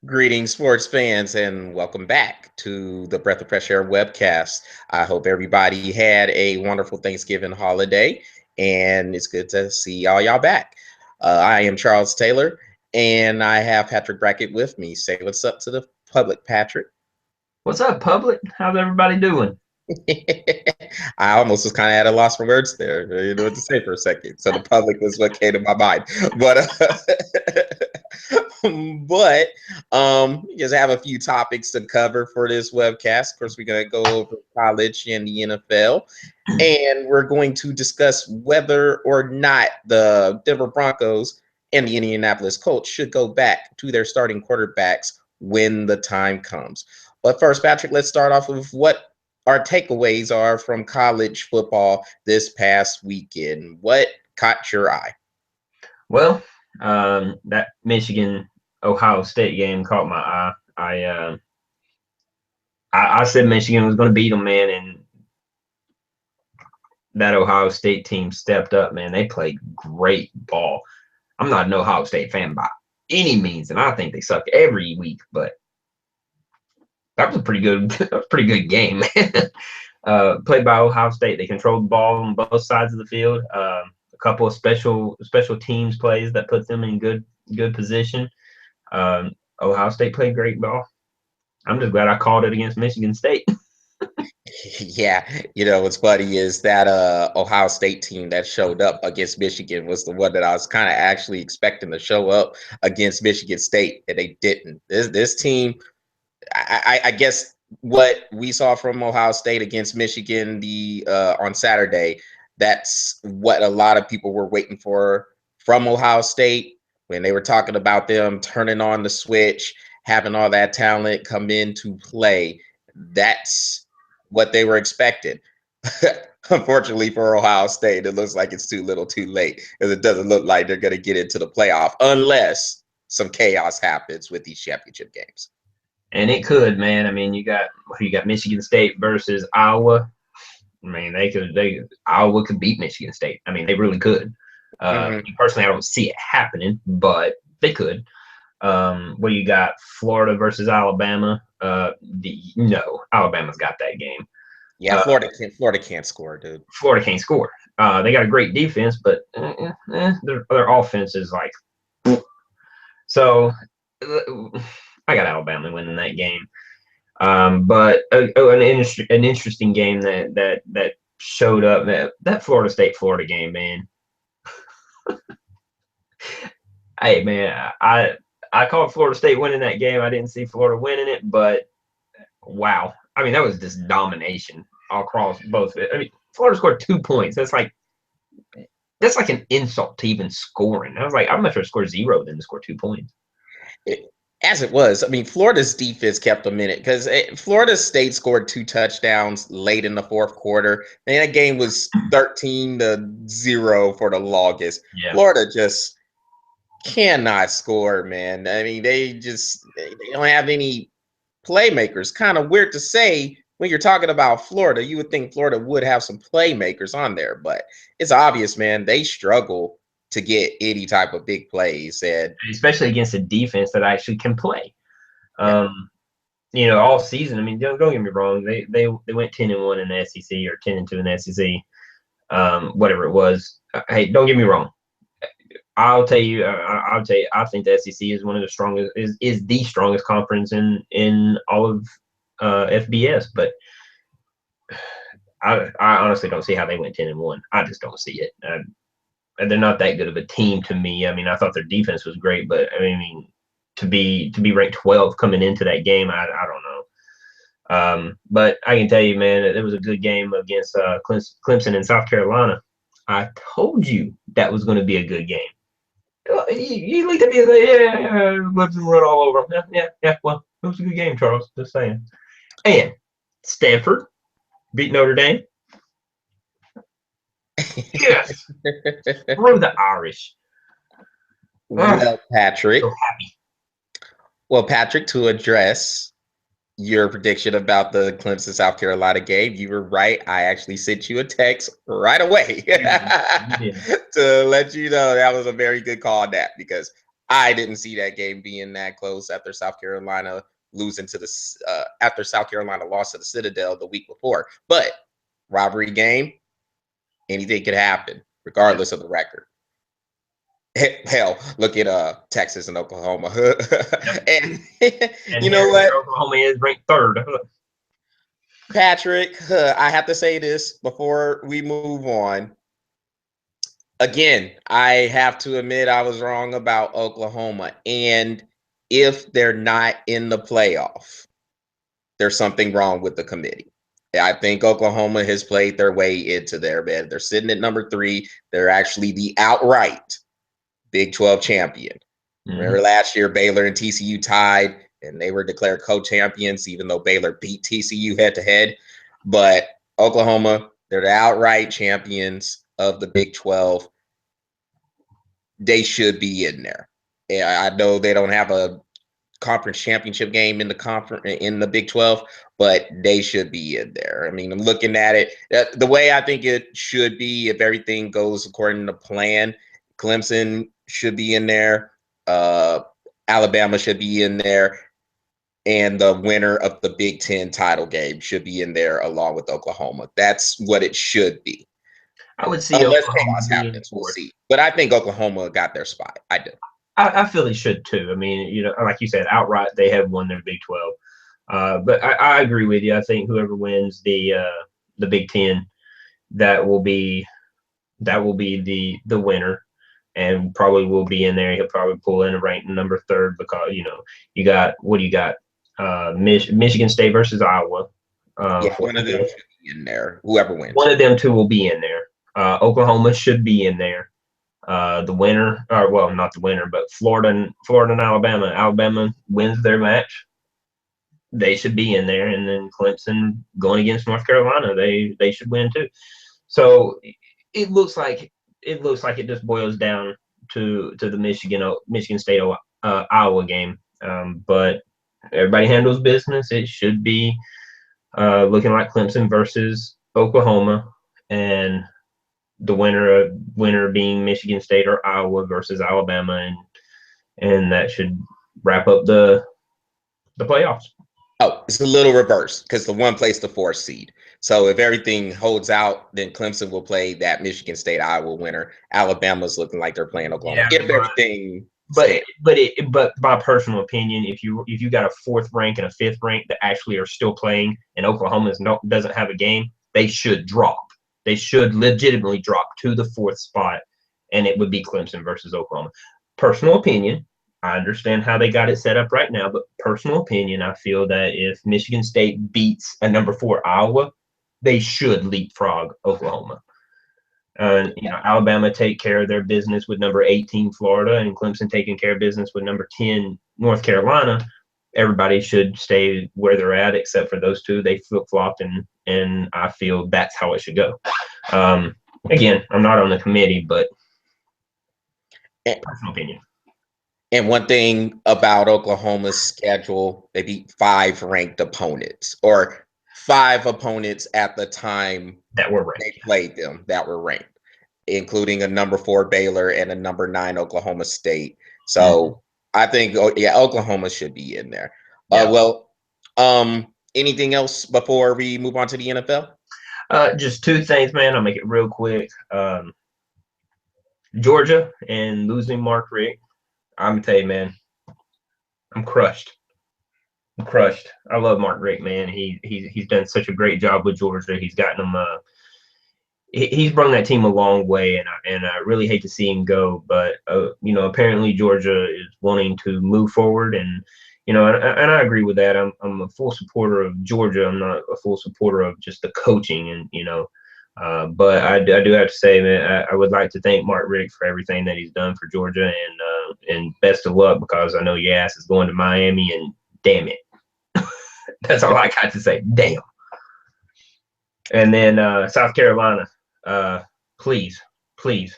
Greetings, sports fans, and welcome back to the Breath of Fresh Air webcast. I hope everybody had a wonderful Thanksgiving holiday, and it's good to see y'all back. I am Charles Taylor, and I have Patrick Brackett with me. Say what's up to the public, Patrick. What's up, public? How's everybody doing? I almost was kind of at a loss for words there. I didn't know what to say for a second. So the public was what came to my mind. But we just have a few topics to cover for this webcast. Of course, we're going to go over college and the NFL. And we're going to discuss whether or not the Denver Broncos and the Indianapolis Colts should go back to their starting quarterbacks when the time comes. But first, Patrick, let's start off with what our takeaways are from college football this past weekend. What caught your eye? Well, that Michigan Ohio State game caught my eye. I said Michigan was going to beat them, man, and that Ohio State team stepped up, man. They played great ball. I'm not an Ohio State fan by any means, and I think they suck every week, but that was a pretty good game. Played by Ohio State. They controlled the ball on both sides of the field. A couple of special teams plays that put them in good position. Ohio State played great ball. I'm just glad I called it against Michigan State. Yeah, what's funny is that Ohio State team that showed up against Michigan was the one that I was kind of actually expecting to show up against Michigan State, and they didn't. This team, I guess what we saw from Ohio State against Michigan on Saturday, that's what a lot of people were waiting for from Ohio State when they were talking about them turning on the switch, having all that talent come into play. That's what they were expecting. Unfortunately for Ohio State, it looks like it's too little too late because it doesn't look like they're going to get into the playoff unless some chaos happens with these championship games. And it could, man. I mean, you got Michigan State versus Iowa. I mean, Iowa could beat Michigan State. I mean, they really could. Personally, I don't see it happening, but they could. What you got? Florida versus Alabama. No, Alabama's got that game. Yeah, Florida can't score, dude. Florida can't score. They got a great defense, but their offense is like. So, I got Alabama winning that game. But an interesting game that showed up, that Florida State Florida game, man. Hey, man, I called Florida State winning that game. I didn't see Florida winning it, but wow. I mean, that was just domination across both. I mean, Florida scored 2 points. That's like an insult to even scoring. I was like, I'm not sure to score 0 than to score 2 points. As it was, I mean, Florida's defense kept them in it because Florida State scored 2 touchdowns late in the fourth quarter. And that game was 13-0 for the longest. Yeah. Florida just cannot score, man. I mean, they don't have any playmakers. Kind of weird to say when you're talking about Florida. You would think Florida would have some playmakers on there, but it's obvious, man. They struggle to get any type of big plays, and especially against a defense that actually can play. All season. I mean, don't get me wrong. They went 10-1 in the SEC or 10-2 in the SEC, whatever it was. Hey, don't get me wrong. I'll tell you. I think the SEC is one of the strongest. Is the strongest conference in all of FBS. But I honestly don't see how they went 10-1. I just don't see it. They're not that good of a team to me. I mean, I thought their defense was great, but I mean, to be ranked 12 coming into that game, I don't know. But I can tell you, man, it was a good game against Clemson in South Carolina. I told you that was going to be a good game. You looked at me and said, yeah, let them run all over them. Yeah. Well, it was a good game, Charles. Just saying. And Stanford beat Notre Dame. Yes. Screw the Irish. Well, Patrick. So happy. Well, Patrick, to address your prediction about the Clemson South Carolina game, you were right. I actually sent you a text right away to let you know that was a very good call on that because I didn't see that game being that close after South Carolina losing to the after South Carolina lost to the Citadel the week before. But rivalry game, anything could happen Yep. regardless of the record. Hell, look at Texas and Oklahoma. Yep. And And you know here what, Oklahoma is ranked third. Patrick, I have to say this before we move on. Again, I have to admit I was wrong about Oklahoma. And if they're not in the playoff, there's something wrong with the committee. I think Oklahoma has played their way into their bed. They're sitting at number 3. They're actually the outright Big 12 champion. Remember last year, Baylor and TCU tied, and they were declared co-champions, even though Baylor beat TCU head-to-head. But Oklahoma, they're the outright champions of the Big 12. They should be in there. Yeah, I know they don't have a conference championship game in the conference in the Big 12, but they should be in there. I mean, I'm looking at it the way I think it should be if everything goes according to plan. Clemson should be in there. Uh, Alabama should be in there, and the winner of the Big 10 title game should be in there along with Oklahoma. That's what it should be. I would see Unless Oklahoma chaos being happens, we'll fourth. see. But I think Oklahoma got their spot. I do. I feel they should too. I mean, like you said, outright they have won their Big 12. But I agree with you. I think whoever wins the Big 10, that will be the winner, and probably will be in there. He'll probably pull in a rank number third because you got what do you got? Michigan State versus Iowa. Yeah, For one of them fourth. should be in there. Whoever One wins. of them two will be in there. Oklahoma should be in there. The winner, or well, not the winner, but Florida and Alabama. Alabama wins their match, they should be in there, and then Clemson going against North Carolina, they should win too. So it looks like it just boils down to the Michigan State Iowa game. But everybody handles business. It should be looking like Clemson versus Oklahoma, and the winner being Michigan State or Iowa versus Alabama, and that should wrap up the playoffs. Oh, it's a little reverse because the one plays the 4th seed. So if everything holds out, then Clemson will play that Michigan State Iowa winner. Alabama's looking like they're playing Oklahoma. Yeah, If everything but stands. but my personal opinion, if you got a fourth rank and a fifth rank that actually are still playing, and Oklahoma doesn't have a game, they should drop. They should legitimately drop to the fourth spot, and it would be Clemson versus Oklahoma. Personal opinion. I understand how they got it set up right now, but personal opinion, I feel that if Michigan State beats a number 4 Iowa, they should leapfrog Oklahoma. Alabama take care of their business with number 18 Florida, and Clemson taking care of business with number 10 North Carolina. Everybody should stay where they're at, except for those two. They flip flopped, and I feel that's how it should go. Again, I'm not on the committee, but personal opinion. And one thing about Oklahoma's schedule, they beat 5 ranked opponents or 5 opponents at the time That were ranked. they played them that were ranked, including a number 4 Baylor and a number 9 Oklahoma State. So I think, Oklahoma should be in there. Yeah. Anything else before we move on to the NFL? Just two things, man. I'll make it real quick. Georgia and losing Mark Richt. I'm gonna tell you, man, I'm crushed. I'm crushed. I love Mark Richt, man. He's done such a great job with Georgia. He's gotten them. He's brought that team a long way, and I really hate to see him go. But apparently Georgia is wanting to move forward, and and I agree with that. I'm a full supporter of Georgia. I'm not a full supporter of just the coaching, and but I do have to say, man, I would like to thank Mark Richt for everything that he's done for Georgia, and best of luck, because I know your ass is going to Miami, and damn it. That's all I got to say. Damn. And then South Carolina, please, please,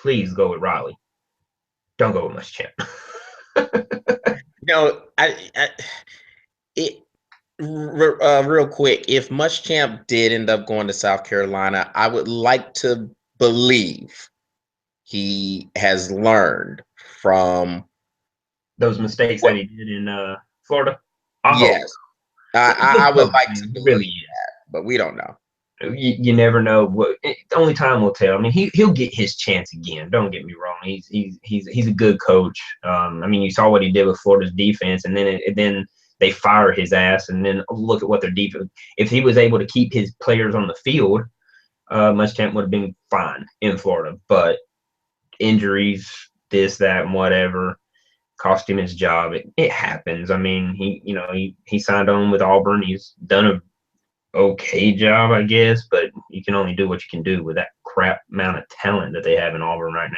please go with Raleigh. Don't go with Muschamp. Real quick, if Muschamp did end up going to South Carolina, I would like to believe he has learned from those mistakes that he did in Florida? I hope. Yes, I would like to He really believe is. that, but we don't know. You never know only time will tell. I mean, he'll get his chance again. Don't get me wrong. He's a good coach. I mean, you saw what he did with Florida's defense, and then they fire his ass, and then look at what their defense. If he was able to keep his players on the field, Muschamp would have been fine in Florida. But injuries, this, that, and whatever, cost him his job. It happens. I mean, he signed on with Auburn. He's done a okay job, I guess, but you can only do what you can do with that crap amount of talent that they have in Auburn right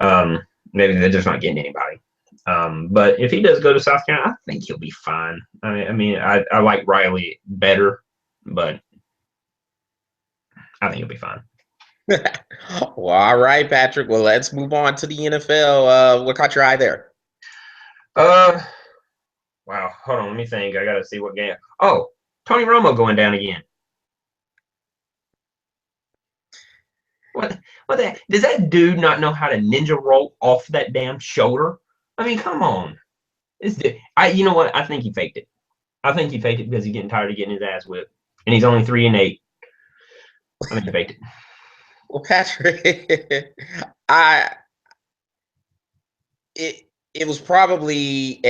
now. Maybe they're just not getting anybody. But if he does go to South Carolina, I think he'll be fine. I like Riley better, but I think he'll be fine. Well, all right, Patrick. Well, let's move on to the NFL. What caught your eye there? Wow. Hold on. Let me think. I got to see what game. Oh, Tony Romo going down again. What the heck? Does that dude not know how to ninja roll off that damn shoulder? I mean, come on. You know what? I think he faked it. I think he faked it because he's getting tired of getting his ass whipped. And he's only 3-8. I think he faked it. Well, Patrick, it was probably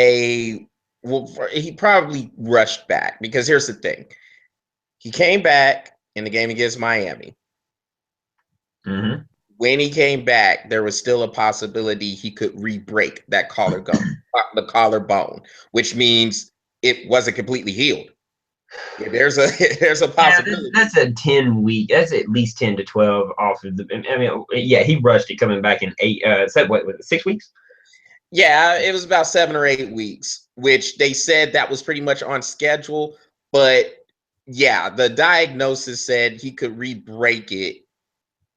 he probably rushed back because here's the thing. He came back in the game against Miami. Mm-hmm. When he came back, there was still a possibility he could re-break that the collarbone, which means it wasn't completely healed. There's a possibility. That's a 10-week. That's at least 10 to 12 off of the. I mean, yeah, he rushed it coming back in 8. Said what was it, 6 weeks? Yeah, it was about 7 or 8 weeks, which they said that was pretty much on schedule. But yeah, the diagnosis said he could re-break it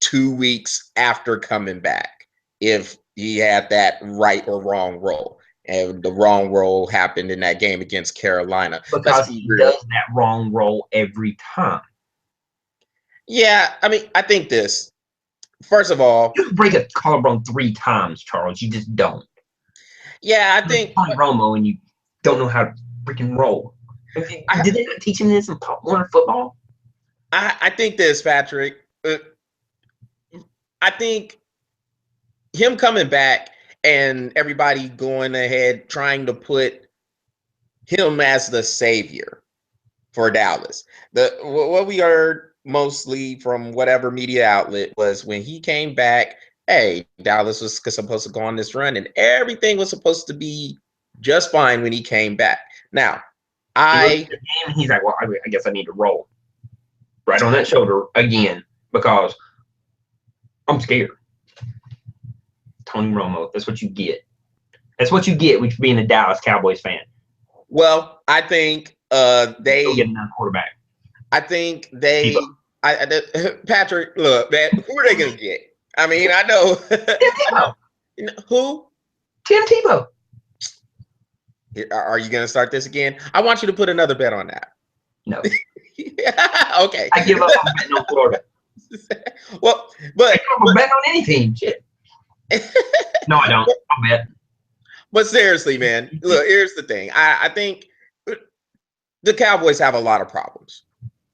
2 weeks after coming back if he had that right or wrong roll. And the wrong roll happened in that game against Carolina. Because he does that wrong roll every time. Yeah, I mean, I think this. First of all, you break a collarbone 3 times, Charles. You just don't. Yeah, I think Tony Romo, and you don't know how to freaking roll. Did they not teach him this in Pop Warner football? I think this, Patrick. I think him coming back and everybody going ahead trying to put him as the savior for Dallas. What we heard mostly from whatever media outlet was when he came back, hey, Dallas was supposed to go on this run and everything was supposed to be just fine when he came back. Now, he's like, well, I guess I need to roll right on that shoulder again because I'm scared. Tony Romo, that's what you get. That's what you get with being a Dallas Cowboys fan. Well, I think they get another quarterback. I think they Patrick, look, man, who are they gonna get? I mean, I know, who? Tim Tebow. Are you gonna start this again? I want you to put another bet on that. No. Okay. I give up on betting on Florida. Well, but I'm betting on anything. Shit. No, I don't. I'll bet. But seriously, man, look, here's the thing. I think the Cowboys have a lot of problems.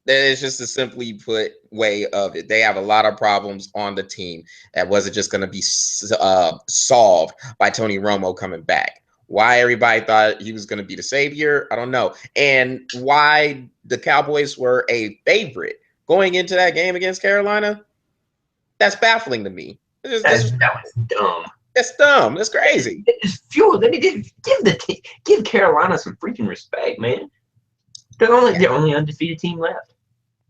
It's just a simply put way of it. They have a lot of problems on the team that wasn't just going to be solved by Tony Romo coming back. Why everybody thought he was going to be the savior, I don't know. And why the Cowboys were a favorite going into that game against Carolina, that's baffling to me. That was dumb. That's dumb. That's crazy. It's fuel. They need to give Carolina some freaking respect, man. They're the only undefeated team left.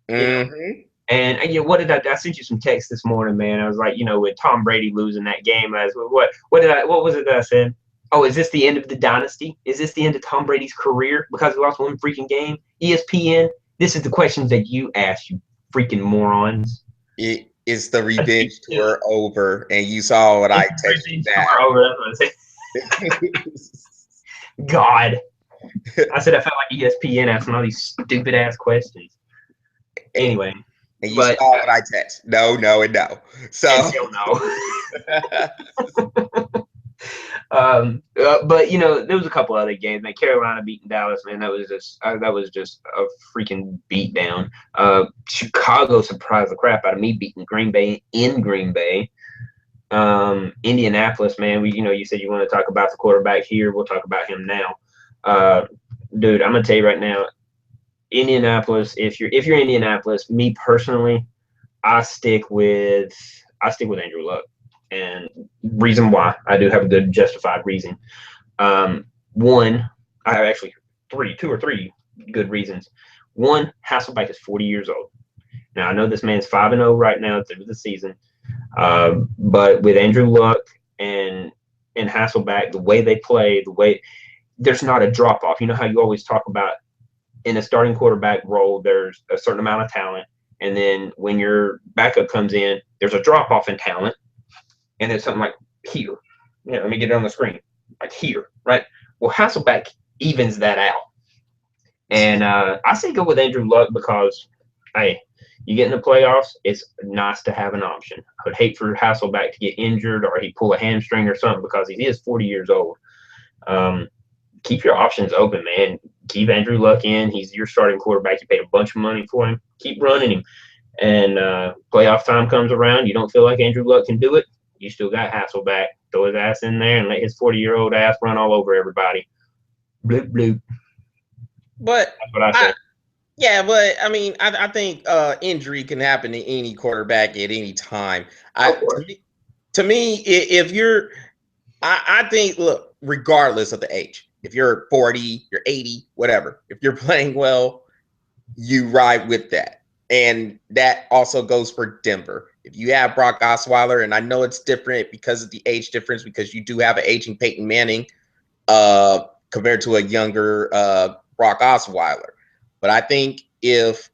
Mm-hmm. And what did I sent you some text this morning, man? I was like, with Tom Brady losing that game, what was it that I said? Oh, is this the end of the dynasty? Is this the end of Tom Brady's career because he lost one freaking game? ESPN, this is the questions that you ask, you freaking morons. Is the revenge tour over? And you saw what I texted that. God. I said I felt like ESPN asking all these stupid ass questions. Anyway. And you saw what I text. No, and no. So no. But there was a couple other games. Man, Carolina beating Dallas, man, that was just a freaking beatdown. Chicago surprised the crap out of me beating Green Bay in Green Bay. Indianapolis, man, you said you want to talk about the quarterback here. We'll talk about him now. Dude, I'm gonna tell you right now, Indianapolis. If you're Indianapolis, me personally, I stick with Andrew Luck, and reason why I do have a good justified reason. One, I have actually two or three good reasons. One, Hasselbeck is 40 years old. Now I know this man's 5-0 right now at the end of the season, but with Andrew Luck and Hasselbeck, the way they play, there's not a drop off. You know how you always talk about in a starting quarterback role, there's a certain amount of talent, and then when your backup comes in, there's a drop off in talent, and it's something like here. Yeah, let me get it on the screen, like here, right? Well, Hasselbeck evens that out, and I say go with Andrew Luck because, hey, you get in the playoffs, it's nice to have an option. I would hate for Hasselbeck to get injured or he pull a hamstring or something because he is 40 years old. Keep your options open, man. Keep Andrew Luck in. He's your starting quarterback. You paid a bunch of money for him. Keep running him. And playoff time comes around, you don't feel like Andrew Luck can do it, you still got Hasselbeck. Throw his ass in there and let his 40-year-old ass run all over everybody. Bloop, bloop. But That's what I say. yeah, but I mean, I think injury can happen to any quarterback at any time. Of course. To me, if you're, I think, look, regardless of the age, if you're 40, you're 80, whatever, if you're playing well, you ride with that. And that also goes for Denver. If you have Brock Osweiler, and I know it's different because of the age difference, because you do have an aging Peyton Manning compared to a younger Brock Osweiler. But I think if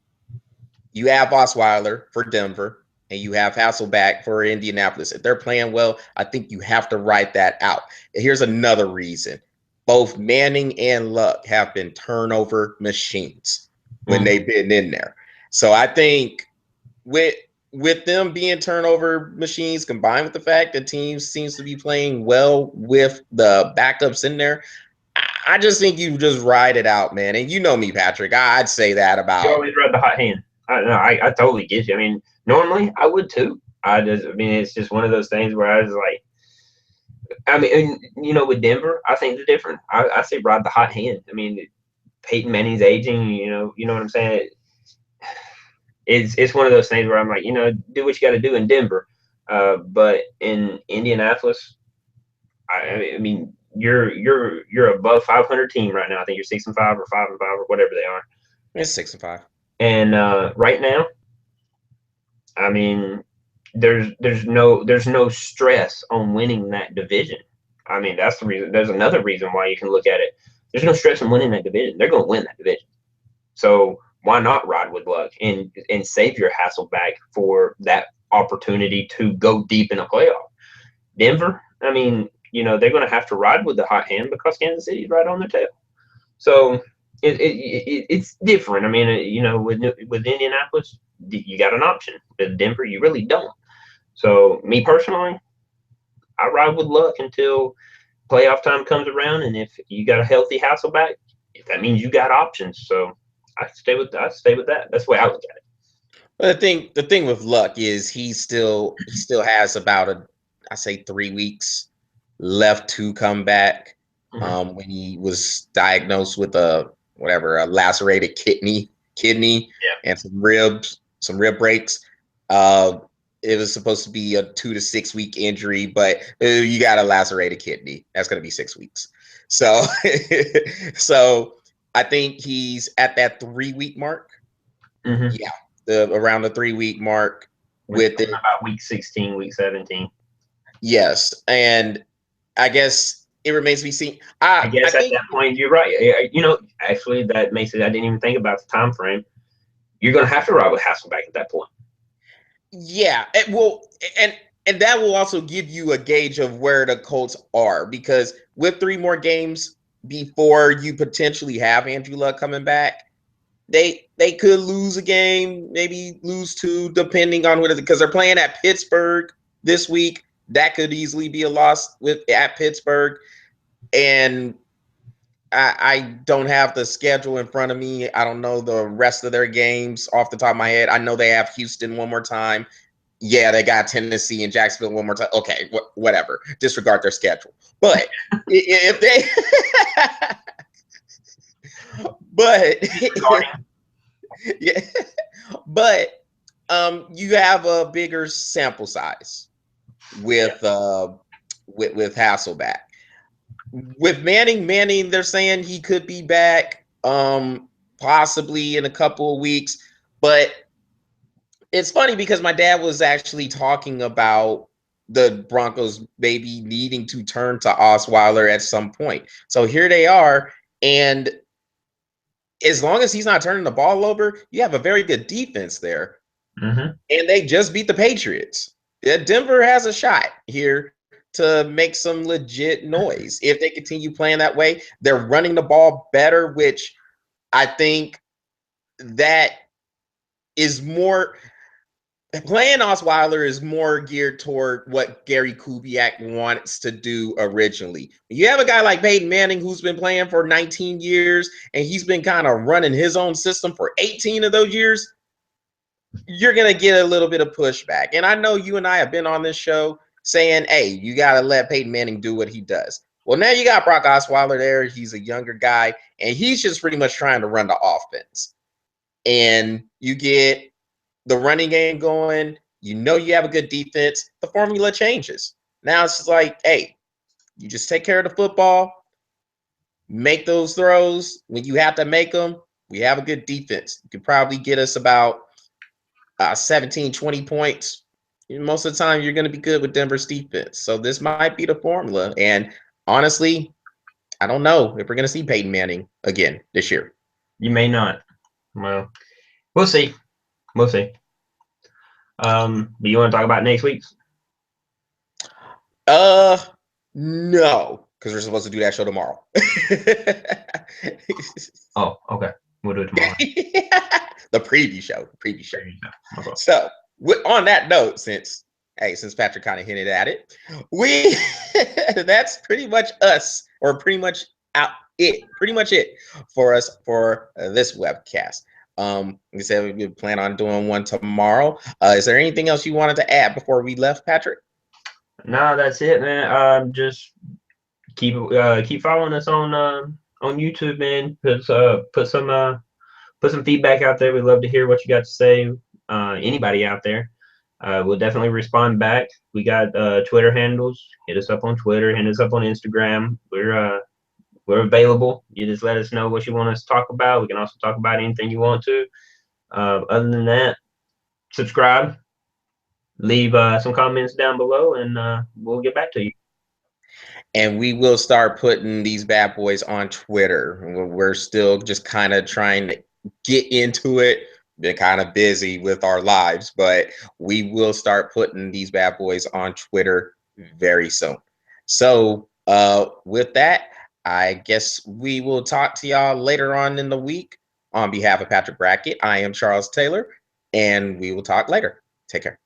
you have Osweiler for Denver and you have Hasselbeck for Indianapolis, if they're playing well, I think you have to write that out. And here's another reason. Both Manning and Luck have been turnover machines when they've been in there. So I think with them being turnover machines combined with the fact that teams seems to be playing well with the backups in there, I just think you just ride it out, man. And you know me, Patrick. I'd say that You about. always ride the hot hand. I totally get you. I mean, normally I would too. It's just one of those things where I was like, I mean, with Denver, I think they're different. I say ride the hot hand. I mean, Peyton Manning's aging. You know what I'm saying. It's one of those things where I'm like, do what you got to do in Denver, but in Indianapolis, I mean, you're above 500 team right now. I think you're 6-5 or 5-5 or whatever they are. It's 6-5. And right now, I mean, there's no stress on winning that division. I mean, that's the reason. There's another reason why you can look at it. There's no stress on winning that division. They're going to win that division. So why not ride with Luck and save your Hasselbeck for that opportunity to go deep in a playoff? Denver, I mean, they're going to have to ride with the hot hand because Kansas City's right on their tail. So it's different. I mean, with Indianapolis, you got an option. With Denver, you really don't. So me personally, I ride with Luck until playoff time comes around, and if you got a healthy Hasselbeck, if that means you got options. So I stay with that. That's the way I look at it. But the thing with Luck is he still has about I say 3 weeks left to come back. When he was diagnosed with a lacerated kidney and some rib breaks. It was supposed to be a 2 to 6 week injury, but you got a lacerated kidney. That's going to be 6 weeks. So, so I think he's at that 3 week mark. Yeah, around the 3 week mark with it. About week 16, week 17. Yes, and I guess it remains to be seen. I guess at that point you're right. Actually, that makes it. I didn't even think about the time frame. You're going to have to ride with Hasselbeck at that point. Yeah, and that will also give you a gauge of where the Colts are, because with 3 more games before you potentially have Andrew Luck coming back, they could lose a game, maybe lose 2, depending on what it is, because they're playing at Pittsburgh this week, that could easily be a loss at Pittsburgh. And I don't have the schedule in front of me. I don't know the rest of their games off the top of my head. I know they have Houston one more time. Yeah, they got Tennessee and Jacksonville one more time. Okay, whatever. Disregard their schedule. But if they, but yeah, but you have a bigger sample size with Hasselback. With Manning, they're saying he could be back possibly in a couple of weeks. But it's funny because my dad was actually talking about the Broncos maybe needing to turn to Osweiler at some point. So here they are. And as long as he's not turning the ball over, you have a very good defense there. Mm-hmm. And they just beat the Patriots. Denver has a shot here to make some legit noise if they continue playing that way. They're running the ball better, which I think that is more playing Osweiler is more geared toward what Gary Kubiak wants to do originally. You have a guy like Peyton Manning who's been playing for 19 years and he's been kind of running his own system for 18 of those years. You're going to get a little bit of pushback. And I know you and I have been on this show saying, hey, you got to let Peyton Manning do what he does. Well, now you got Brock Osweiler there. He's a younger guy, and he's just pretty much trying to run the offense. And you get the running game going. You know you have a good defense. The formula changes. Now it's just like, hey, you just take care of the football, make those throws. When you have to make them, we have a good defense. You could probably get us about 17, 20 points. Most of the time, you're going to be good with Denver's defense. So this might be the formula. And honestly, I don't know if we're going to see Peyton Manning again this year. You may not. Well, we'll see. We'll see. Do you want to talk about next week's? No, because we're supposed to do that show tomorrow. Oh, okay. We'll do it tomorrow. The preview show. Okay. So, on that note, since Patrick kind of hinted at it, that's pretty much us, or pretty much it for us for this webcast. Like I said, we plan on doing one tomorrow. Is there anything else you wanted to add before we left, Patrick? No, that's it, man. Just keep following us on YouTube, man. Put some feedback out there. We'd love to hear what you got to say. Anybody out there, we'll definitely respond back. We got Twitter handles. Hit us up on Twitter. Hit us up on Instagram. We're available. You just let us know what you want us to talk about. We can also talk about anything you want to. Other than that, subscribe. Leave some comments down below, and we'll get back to you. And we will start putting these bad boys on Twitter. We're still just kind of trying to get into it. Been kind of busy with our lives, but we will start putting these bad boys on Twitter very soon. So with that, I guess we will talk to y'all later on in the week. On behalf of Patrick Brackett, I am Charles Taylor, and we will talk later. Take care.